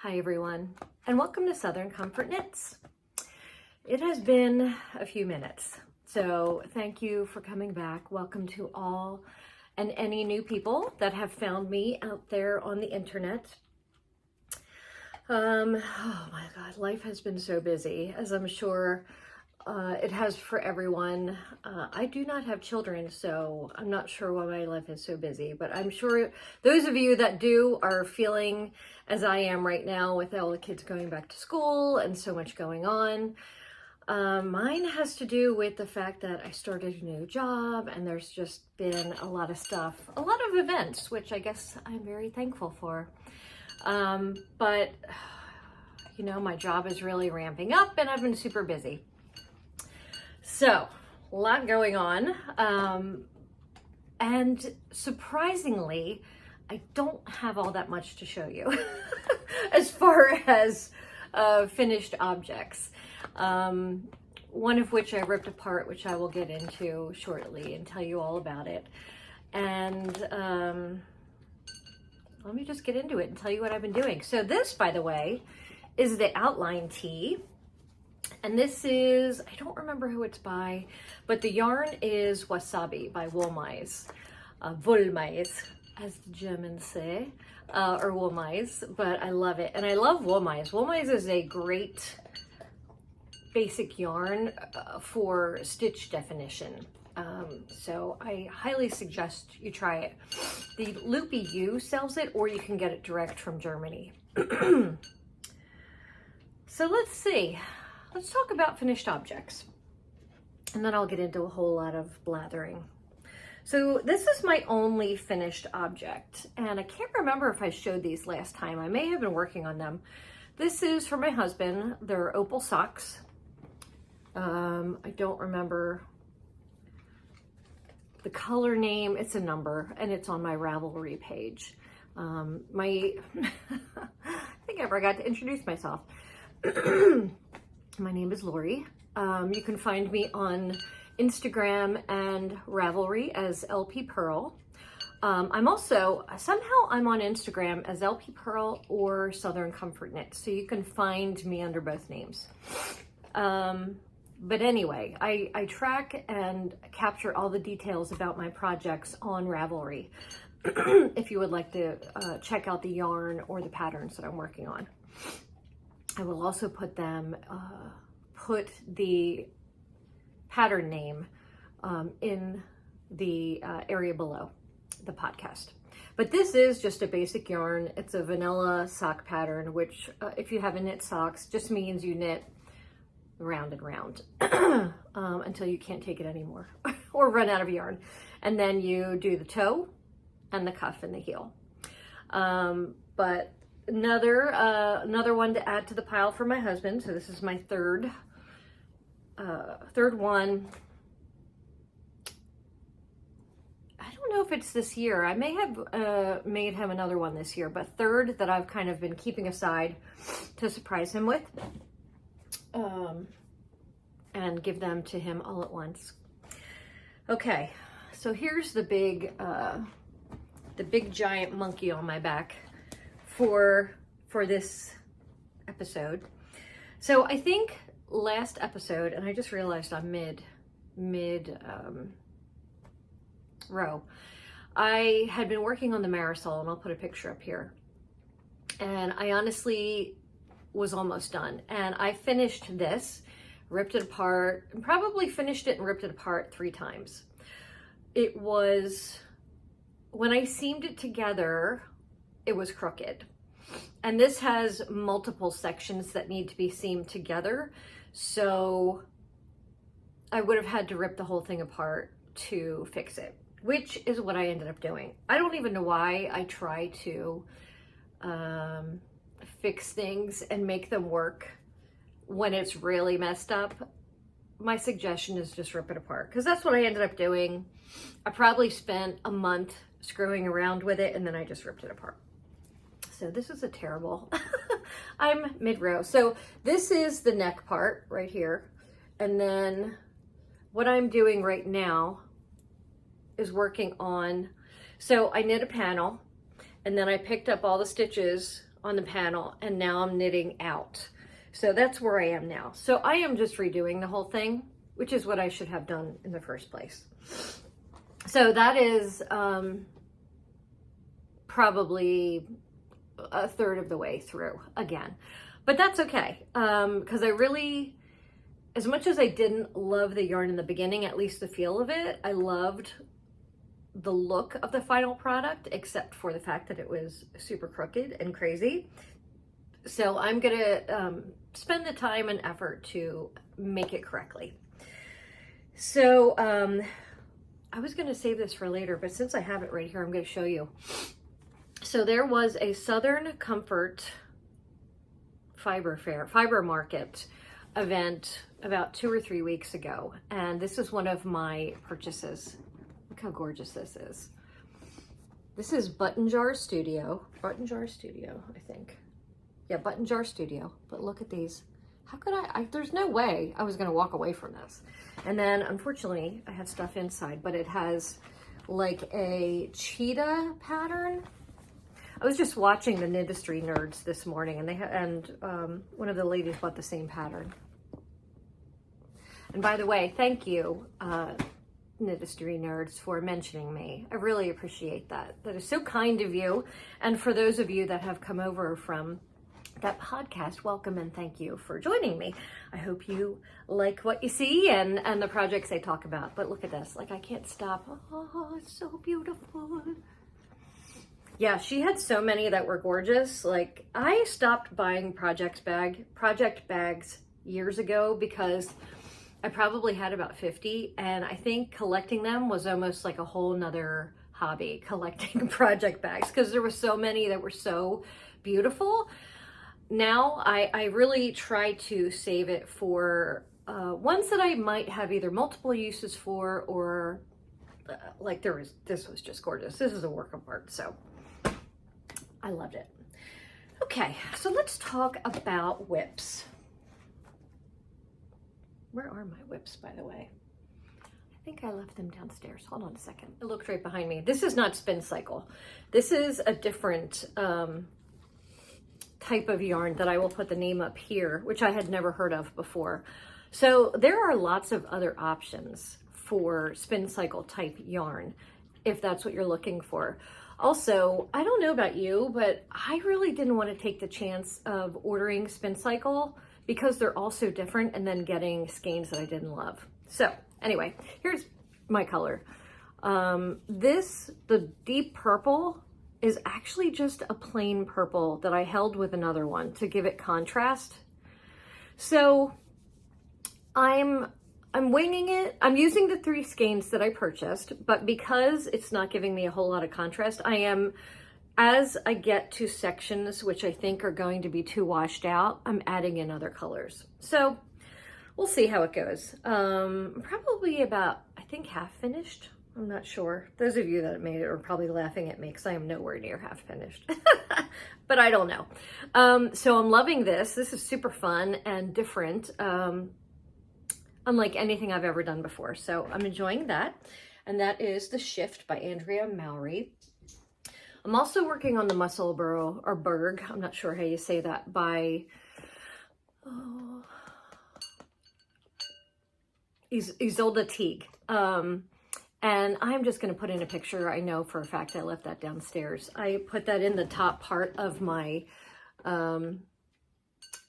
Hi everyone, and welcome to Southern Comfort Knits. It has been a few minutes, so thank you for coming back. Welcome to all and any new people that have found me out there on the internet. Oh my God, life has been so busy, as I'm sure it has for everyone. I do not have children, so I'm not sure why my life is so busy, but I'm sure those of you that do are feeling as I am right now with all the kids going back to school and so much going on. Mine has to do with the fact that I started a new job and there's just been a lot of stuff, a lot of events, which I guess I'm very thankful for. But you know, my job is really ramping up and I've been super busy. So, a lot going on, and surprisingly, I don't have all that much to show you as far as finished objects. One of which I ripped apart, which I will get into shortly and tell you all about it. And let me just get into it and tell you what I've been doing. So this, by the way, is the outline tee. And this is, I don't remember who it's by, but the yarn is Wasabi by Woolmeis, Woolmeis, as the Germans say, or Woolmeis, but I love it. And I love Woolmeis. Woolmeis is a great basic yarn for stitch definition. So I highly suggest you try it. The Loopy U sells it, or you can get it direct from Germany. So let's see. Let's talk about finished objects, and then I'll get into a whole lot of blathering. So this is my only finished object, and I can't remember if I showed these last time. I may have been working on them. This is for my husband. They're Opal socks. I don't remember the color name. It's a number, and it's on my Ravelry page. I think I forgot to introduce myself. My name is Lori. You can find me on Instagram and Ravelry as LPPURL. I'm also, somehow I'm on Instagram as LPPURL or Southern Comfort Knits, so you can find me under both names. But anyway, I track and capture all the details about my projects on Ravelry if you would like to check out the yarn or the patterns that I'm working on. I will also put the pattern name in the area below the podcast. But this is just a basic yarn. It's a vanilla sock pattern, which if you haven't knit socks, just means you knit round and round until you can't take it anymore or run out of yarn. And then you do the toe and the cuff and the heel. But another one to add to the pile for my husband. So this is my third one. I don't know if it's this year. I may have made him another one this year, but third that I've kind of been keeping aside to surprise him with, and give them to him all at once. Okay, so here's the big giant monkey on my back for this episode. So I think last episode, and I just realized I'm mid row, I had been working on the Marisol, and I'll put a picture up here, and I honestly was almost done, and I finished this, ripped it apart, and probably finished it and ripped it apart 3 times. It was, when I seamed it together, it was crooked. And this has multiple sections that need to be seamed together. So I would have had to rip the whole thing apart to fix it, which is what I ended up doing. I don't even know why I try to fix things and make them work when it's really messed up. My suggestion is just rip it apart, because that's what I ended up doing. I probably spent a month screwing around with it, and then I just ripped it apart. So this is a terrible, I'm mid-row. So this is the neck part right here. And then what I'm doing right now is working on, so I knit a panel, and then I picked up all the stitches on the panel, and now I'm knitting out. So that's where I am now. So I am just redoing the whole thing, which is what I should have done in the first place. So that is probably a third of the way through again. But that's okay, because I really, as much as I didn't love the yarn in the beginning, at least the feel of it, I loved the look of the final product, except for the fact that it was super crooked and crazy. So I'm gonna spend the time and effort to make it correctly. So I was gonna save this for later, but since I have it right here, I'm gonna show you. So there was a Southern Comfort fiber market event about 2 or 3 weeks ago, and this is one of my purchases. Look how gorgeous this is. This is Button Jar Studio, I think. Yeah, Button Jar Studio. But look at these. How could there's no way I was gonna walk away from this. And then unfortunately I had stuff inside, but it has like a cheetah pattern. I was just watching the Knitistry Nerds this morning, and one of the ladies bought the same pattern. And by the way, thank you, Knitistry Nerds, for mentioning me. I really appreciate that. That is so kind of you. And for those of you that have come over from that podcast, welcome and thank you for joining me. I hope you like what you see and the projects I talk about. But look at this, like I can't stop. Oh, it's so beautiful. Yeah, she had so many that were gorgeous. Like I stopped buying project bags years ago because I probably had about 50, and I think collecting them was almost like a whole nother hobby, collecting project bags, because there were so many that were so beautiful. Now I really try to save it for ones that I might have either multiple uses for, or like this was just gorgeous. This is a work of art, so I loved it. Okay, so let's talk about whips. Where are my whips, by the way? I think I left them downstairs. Hold on a second. It looked right behind me. This is not Spin Cycle. This is a different type of yarn that I will put the name up here, which I had never heard of before. So there are lots of other options for Spin Cycle type yarn, if that's what you're looking for. Also, I don't know about you, but I really didn't want to take the chance of ordering Spin Cycle because they're all so different, and then getting skeins that I didn't love. So anyway, here's my color. The deep purple is actually just a plain purple that I held with another one to give it contrast. So I'm winging it. I'm using the 3 skeins that I purchased, but because it's not giving me a whole lot of contrast, as I get to sections which I think are going to be too washed out, I'm adding in other colors. So we'll see how it goes. Probably about, I think, half finished. I'm not sure. Those of you that made it are probably laughing at me because I am nowhere near half finished. But I don't know. So I'm loving this. This is super fun and different. Unlike anything I've ever done before. So I'm enjoying that. And that is The Shift by Andrea Mowry. I'm also working on the Musselburgh, or Berg, I'm not sure how you say that, by Ysolda Teague. And I'm just going to put in a picture. I know for a fact I left that downstairs. I put that in the top part of my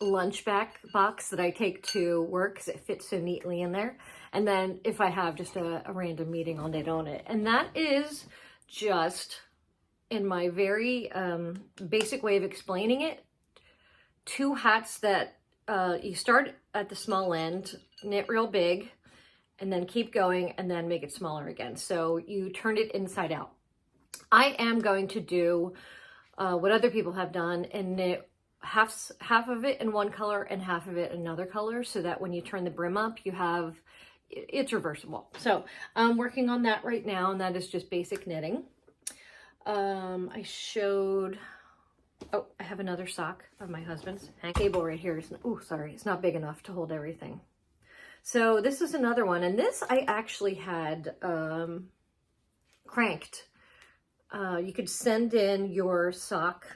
lunch box that I take to work because it fits so neatly in there. And then if I have just a random meeting, I'll knit on it. And that is just, in my very basic way of explaining it, 2 hats that you start at the small end, knit real big, and then keep going and then make it smaller again. So you turn it inside out. I am going to do what other people have done and knit half of it in one color and half of it another color, so that when you turn the brim up, it's reversible. So I'm working on that right now, and that is just basic knitting. I showed, I have another sock of my husband's. Cable right here is, it's not big enough to hold everything. So this is another one, and this I actually had cranked you could send in your socks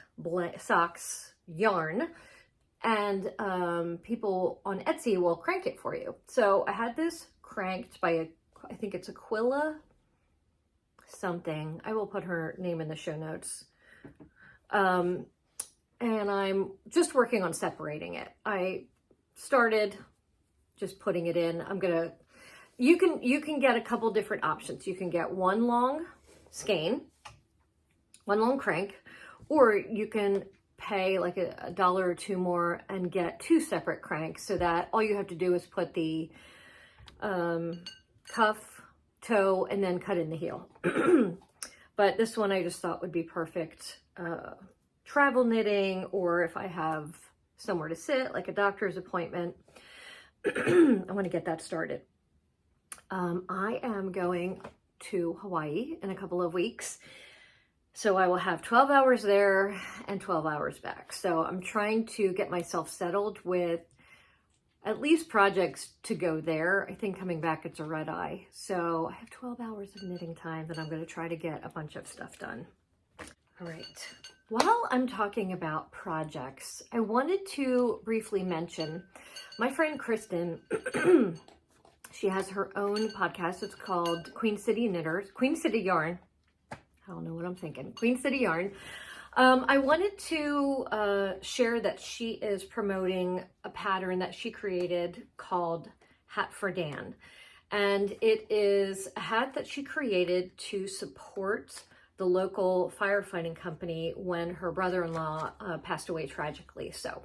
yarn, and people on Etsy will crank it for you. So I had this cranked by I think it's Aquila something. I will put her name in the show notes. And I'm just working on separating it. I started just putting it in. You can get a couple different options. You can get one long skein, one long crank, or you can pay like a dollar or two more and get two separate cranks, so that all you have to do is put the cuff, toe, and then cut in the heel. But this one I just thought would be perfect travel knitting, or if I have somewhere to sit, like a doctor's appointment. I want to get that started. I am going to Hawaii in a couple of weeks, so I will have 12 hours there and 12 hours back. So I'm trying to get myself settled with at least projects to go there. I think coming back it's a red eye. So I have 12 hours of knitting time that I'm going to try to get a bunch of stuff done. All right. While I'm talking about projects, I wanted to briefly mention my friend Christen. She has her own podcast. It's called Queen City Yarn. I don't know what I'm thinking. Queen City Yarn. I wanted to share that she is promoting a pattern that she created called Hat for Dan. And it is a hat that she created to support the local firefighting company when her brother-in-law passed away tragically. So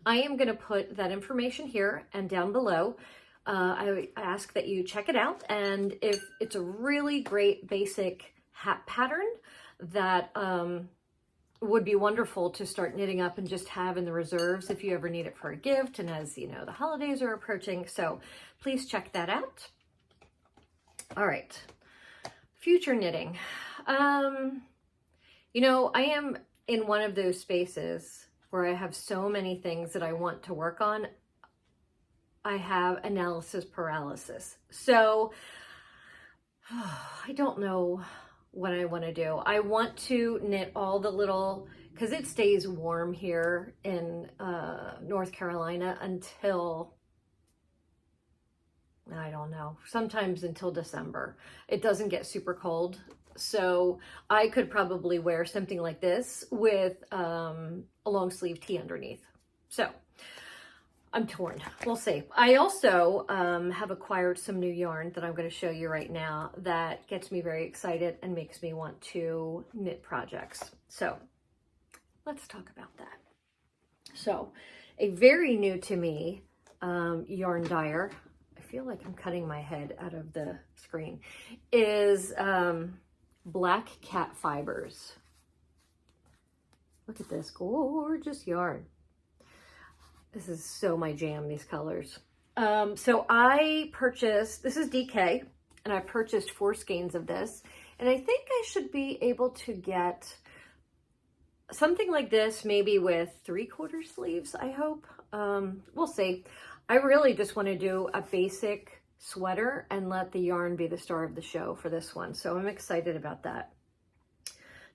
I am going to put that information here and down below. I ask that you check it out, and if it's a really great basic hat pattern that would be wonderful to start knitting up and just have in the reserves if you ever need it for a gift, and as you know, the holidays are approaching, so please check that out. All right, future knitting. You know, I am in one of those spaces where I have so many things that I want to work on. I have analysis paralysis. So I don't know what I want to do. I want to knit all the little, because it stays warm here in North Carolina until, I don't know, sometimes until December. It doesn't get super cold. So I could probably wear something like this with a long sleeve tee underneath. So I'm torn. We'll see. I also have acquired some new yarn that I'm going to show you right now that gets me very excited and makes me want to knit projects. So let's talk about that. So a very new to me yarn dyer, I feel like I'm cutting my head out of the screen, is Black Cat Fibers. Look at this gorgeous yarn. This is so my jam, these colors. So I purchased, this is DK, and I purchased 4 skeins of this. And I think I should be able to get something like this, maybe with 3/4 sleeves, I hope. We'll see. I really just want to do a basic sweater and let the yarn be the star of the show for this one. So I'm excited about that.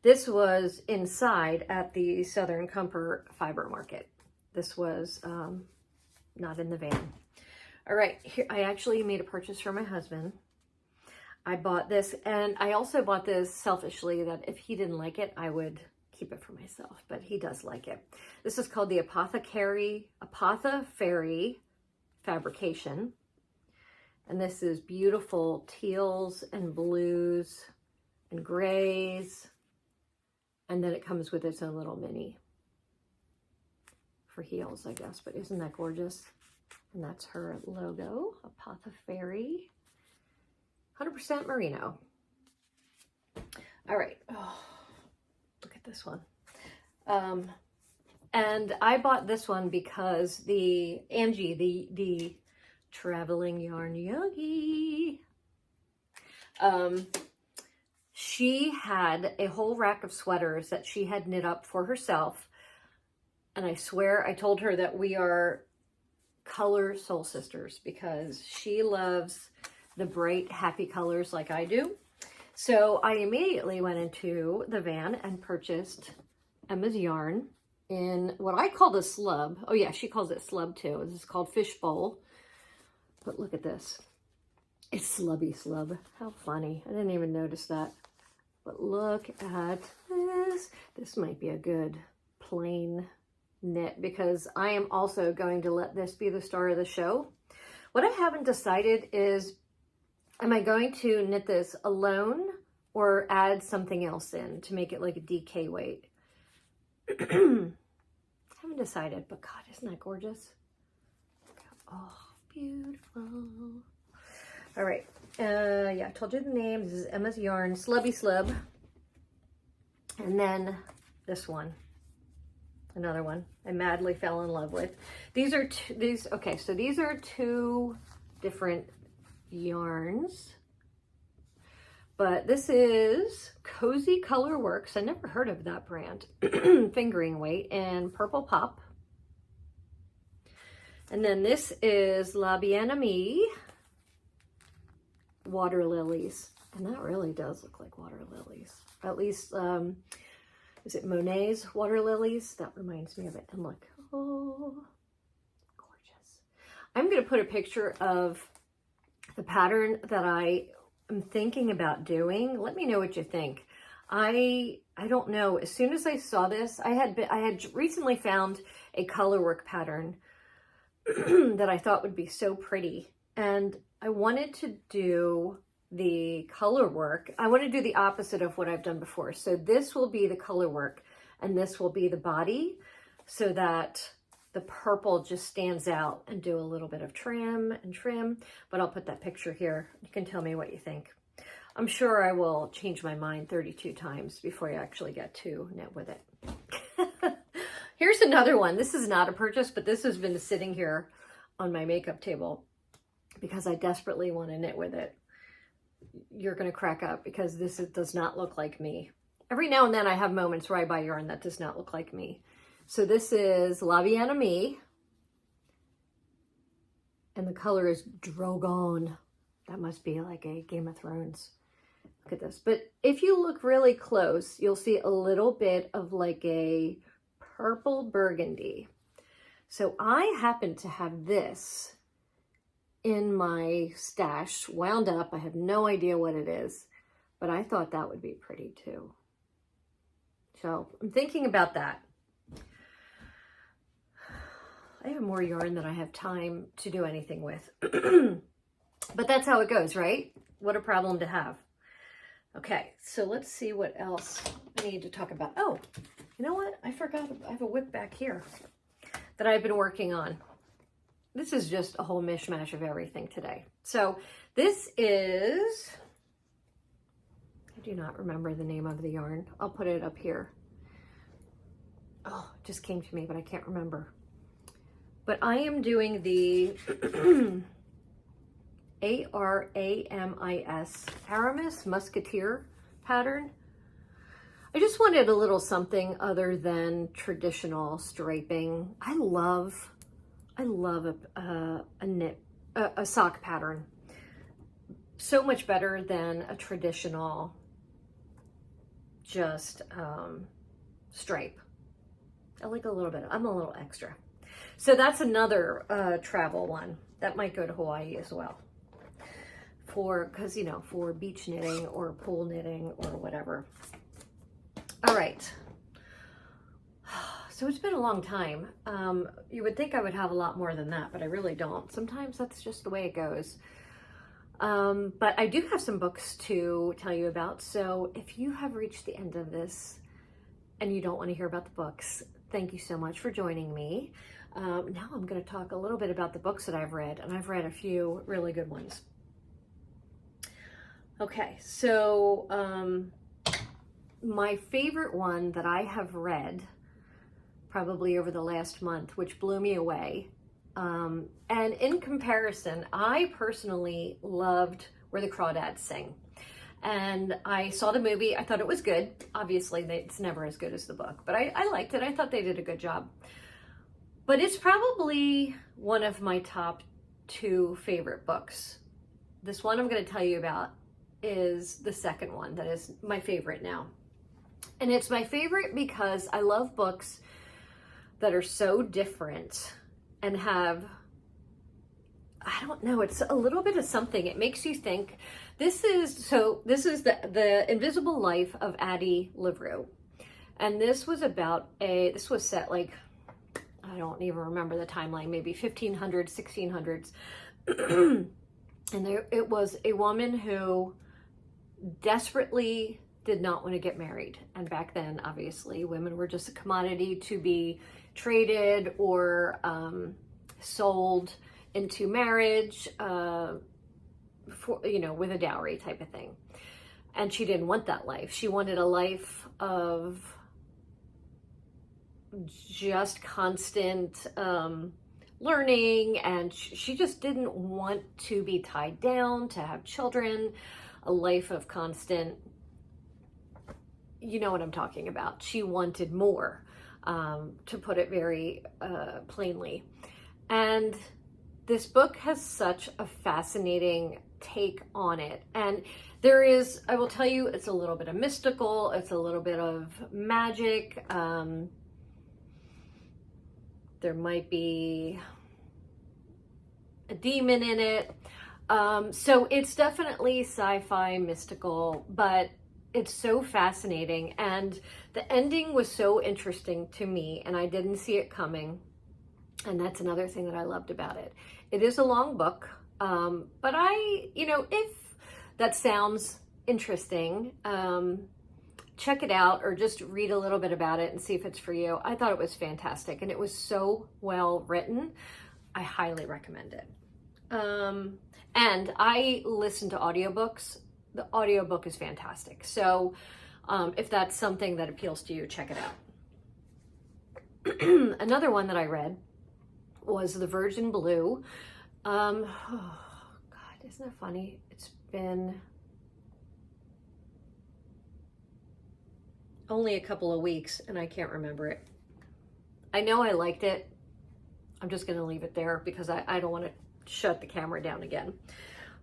This was inside at the Southern Comfort Fiber Market. This was not in the van. All right, here I actually made a purchase for my husband. I bought this, and I also bought this selfishly that if he didn't like it, I would keep it for myself, but he does like it. This is called the Apothecary Fabrication. And this is beautiful teals and blues and grays. And then it comes with its own little mini for heels, I guess, but isn't that gorgeous? And that's her logo, Apothecary, 100% merino. All right, oh, look at this one. And I bought this one because the Angie, the traveling yarn Yogi, she had a whole rack of sweaters that she had knit up for herself. And I swear I told her that we are color soul sisters because she loves the bright, happy colors like I do. So I immediately went into the van and purchased Emma's yarn in what I call the slub. Oh yeah, she calls it slub too. This is called fishbowl. But look at this. It's slubby slub. How funny. I didn't even notice that. But look at this. This might be a good plain knit because I am also going to let this be the star of the show. What I haven't decided is, am I going to knit this alone or add something else in to make it like a DK weight? Haven't decided, but God, isn't that gorgeous? Oh, beautiful. All right. Yeah, I told you the name. This is Emma's yarn, Slubby Slub. And then this one. Another one I madly fell in love with. These are okay, so these are two different yarns. But this is Cozy Color Works. I never heard of that brand. Fingering weight and Purple Pop. And then this is Lobiana Me. Water lilies. And that really does look like water lilies. At least, is it Monet's water lilies? That reminds me of it. And look, oh, gorgeous. I'm going to put a picture of the pattern that I am thinking about doing. Let me know what you think. I don't know. As soon as I saw this, I had recently found a colorwork pattern that I thought would be so pretty. And I wanted to do the color work. I want to do the opposite of what I've done before. So this will be the color work and this will be the body so that the purple just stands out, and do a little bit of trim, but I'll put that picture here. You can tell me what you think. I'm sure I will change my mind 32 times before I actually get to knit with it. Here's another one. This is not a purchase, but this has been sitting here on my makeup table because I desperately want to knit with it. You're going to crack up because this does not look like me. Every now and then I have moments where I buy yarn that does not look like me. So this is Lobiana Me. And the color is Drogon. That must be like a Game of Thrones. Look at this. But if you look really close, you'll see a little bit of like a purple burgundy. So I happen to have this in my stash, wound up. I have no idea what it is, but I thought that would be pretty too. So I'm thinking about that. I have more yarn than I have time to do anything with. But that's how it goes, right? What a problem to have. Okay, so let's see what else I need to talk about. Oh, you know what? I forgot. I have a whip back here that I've been working on. This is just a whole mishmash of everything today. So this is, I do not remember the name of the yarn. I'll put it up here. Oh, it just came to me, but I can't remember. But I am doing the Aramis Musketeer pattern. I just wanted a little something other than traditional striping. I love a sock pattern. So much better than a traditional just stripe. I like a little bit. I'm a little extra. So that's another travel one that might go to Hawaii as well, because you know, for beach knitting or pool knitting or whatever. All right, so it's been a long time. You would think I would have a lot more than that, but I really don't. Sometimes that's just the way it goes. But I do have some books to tell you about. So if you have reached the end of this and you don't want to hear about the books, thank you so much for joining me. Now I'm going to talk a little bit about the books that I've read, and I've read a few really good ones. Okay, so my favorite one that I have read probably over the last month, which blew me away, and in comparison, I personally loved Where the Crawdads Sing. And I saw the movie. I thought it was good. Obviously, it's never as good as the book, but I liked it. I thought they did a good job. But it's probably one of my top 2 favorite books. This one I'm going to tell you about is the second one that is my favorite now. And it's my favorite because I love books that are so different and have, I don't know, it's a little bit of something. It makes you think. This is the Invisible Life of Addie LaRue. And this was set like, I don't even remember the timeline, maybe 1500s, 1600s. And it was a woman who desperately did not want to get married. And back then, obviously, women were just a commodity to be traded or sold into marriage, with a dowry type of thing. And she didn't want that life. She wanted a life of just constant learning, and she just didn't want to be tied down, to have children, a life of constant, you know what I'm talking about. She wanted more, to put it very plainly. And this book has such a fascinating take on it. And there is, I will tell you, it's a little bit of mystical, it's a little bit of magic. There might be a demon in it. So it's definitely sci-fi, mystical, but it's so fascinating. And the ending was so interesting to me, and I didn't see it coming. And that's another thing that I loved about it. It is a long book, but if that sounds interesting, check it out or just read a little bit about it and see if it's for you. I thought it was fantastic, and it was so well written. I highly recommend it. And I listen to audiobooks. The audiobook is fantastic. So if that's something that appeals to you, check it out. Another one that I read was The Virgin Blue. Oh God, isn't it funny? It's been only a couple of weeks and I can't remember it. I know I liked it. I'm just going to leave it there because I don't want to shut the camera down again.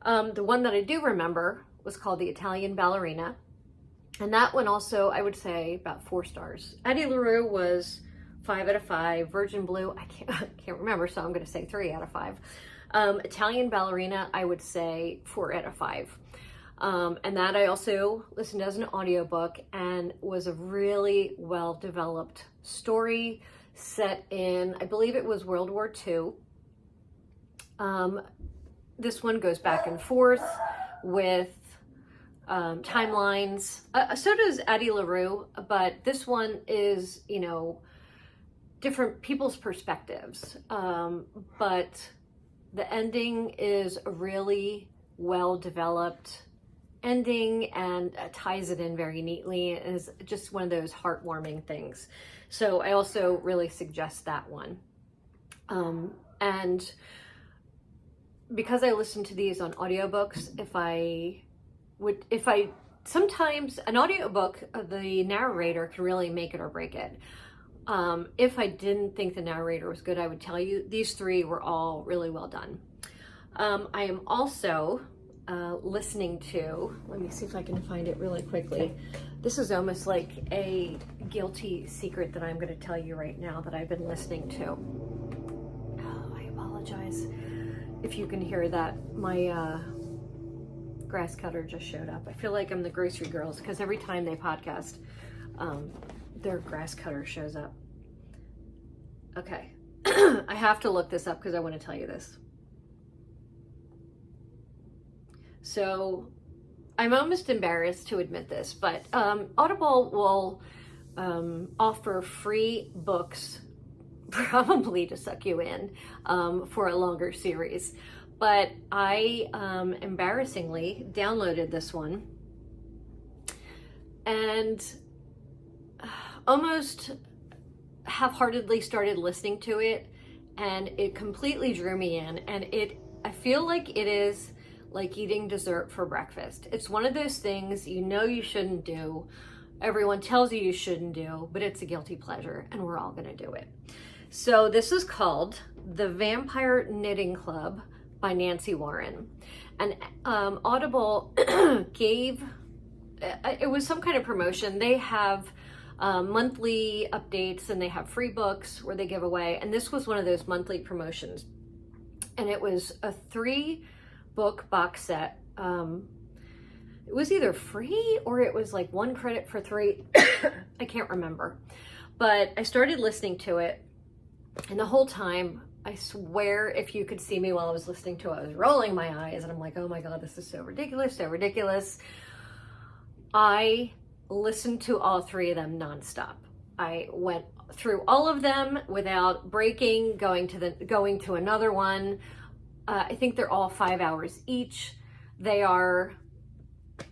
The one that I do remember was called The Italian Ballerina. And that one also, I would say, about 4 stars. Addie LaRue was 5 out of 5. Virgin Blue, I can't remember, so I'm going to say 3 out of 5. Italian Ballerina, I would say 4 out of 5. And that I also listened as an audiobook, and was a really well-developed story set in, I believe it was World War II. This one goes back and forth with timelines. So does Addie LaRue, but this one is, different people's perspectives. But the ending is a really well-developed ending and ties it in very neatly. It is just one of those heartwarming things. So I also really suggest that one. And because I listen to these on audiobooks, sometimes an audiobook, the narrator can really make it or break it. If I didn't think the narrator was good, I would tell you these 3 were all really well done. I am also listening to, let me see if I can find it really quickly. This is almost like a guilty secret that I'm going to tell you right now that I've been listening to. Oh, I apologize if you can hear that. My grass cutter just showed up. I feel like I'm the grocery girls because every time they podcast, their grass cutter shows up. Okay. I have to look this up because I want to tell you this. So I'm almost embarrassed to admit this, but Audible will offer free books, probably to suck you in, for a longer series. But I embarrassingly downloaded this one and almost half-heartedly started listening to it, and it completely drew me in. And I feel like it is like eating dessert for breakfast. It's one of those things you shouldn't do. Everyone tells you shouldn't do, but it's a guilty pleasure, and we're all gonna do it. So this is called The Vampire Knitting Club by Nancy Warren. And Audible gave, it was some kind of promotion. They have monthly updates and they have free books where they give away. And this was one of those monthly promotions. And it was a 3-book box set. It was either free or it was like 1 credit for 3. I can't remember. But I started listening to it, and the whole time, I swear, if you could see me while I was listening to it, I was rolling my eyes, and I'm like, oh my God, this is so ridiculous, so ridiculous. I listened to all 3 of them nonstop. I went through all of them without breaking, going to another one. I think they're all 5 hours each. They are,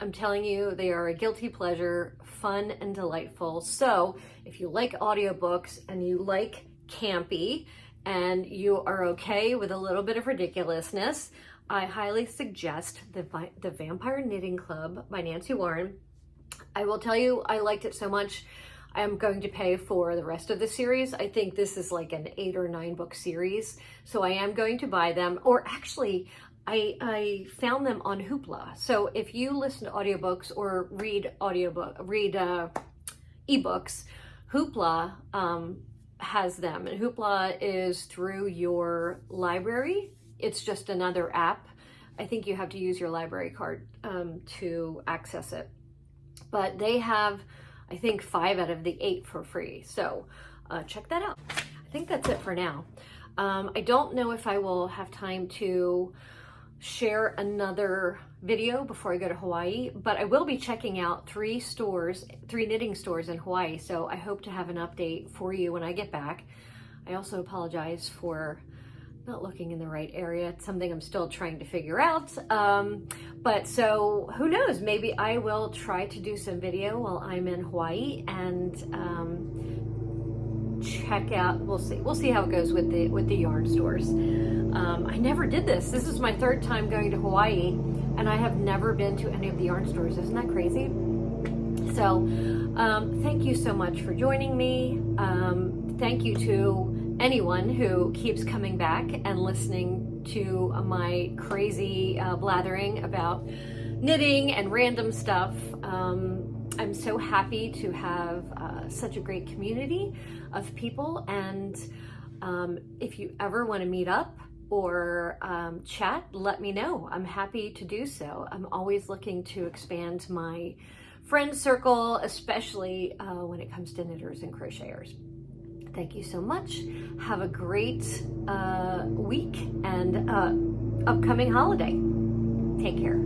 I'm telling you, they are a guilty pleasure, fun and delightful. So if you like audiobooks and you like campy and you are okay with a little bit of ridiculousness, I highly suggest the Vampire Knitting Club by Nancy Warren. I will tell you, I liked it so much, I am going to pay for the rest of the series. I think this is like an 8 or 9 book series. So I am going to buy them, or actually, I found them on Hoopla. So if you listen to audiobooks or read ebooks, Hoopla has them. And Hoopla is through your library. It's just another app. I think you have to use your library card to access it. But they have, I think, 5 out of the 8 for free. So check that out. I think that's it for now. I don't know if I will have time to share another video before I go to Hawaii, but I will be checking out 3 knitting stores in Hawaii. So I hope to have an update for you when I get back. I also apologize for not looking in the right area. It's something I'm still trying to figure out. But so who knows, maybe I will try to do some video while I'm in Hawaii and check out, we'll see how it goes with the yarn stores. I never did this. This is my 3rd time going to Hawaii and I have never been to any of the yarn stores. Isn't that crazy? So thank you so much for joining me. Thank you to anyone who keeps coming back and listening to my crazy blathering about knitting and random stuff. I'm so happy to have such a great community of people, and if you ever want to meet up or chat, let me know. I'm happy to do so. I'm always looking to expand my friend circle, especially when it comes to knitters and crocheters. Thank you so much. Have a great week and upcoming holiday. Take care.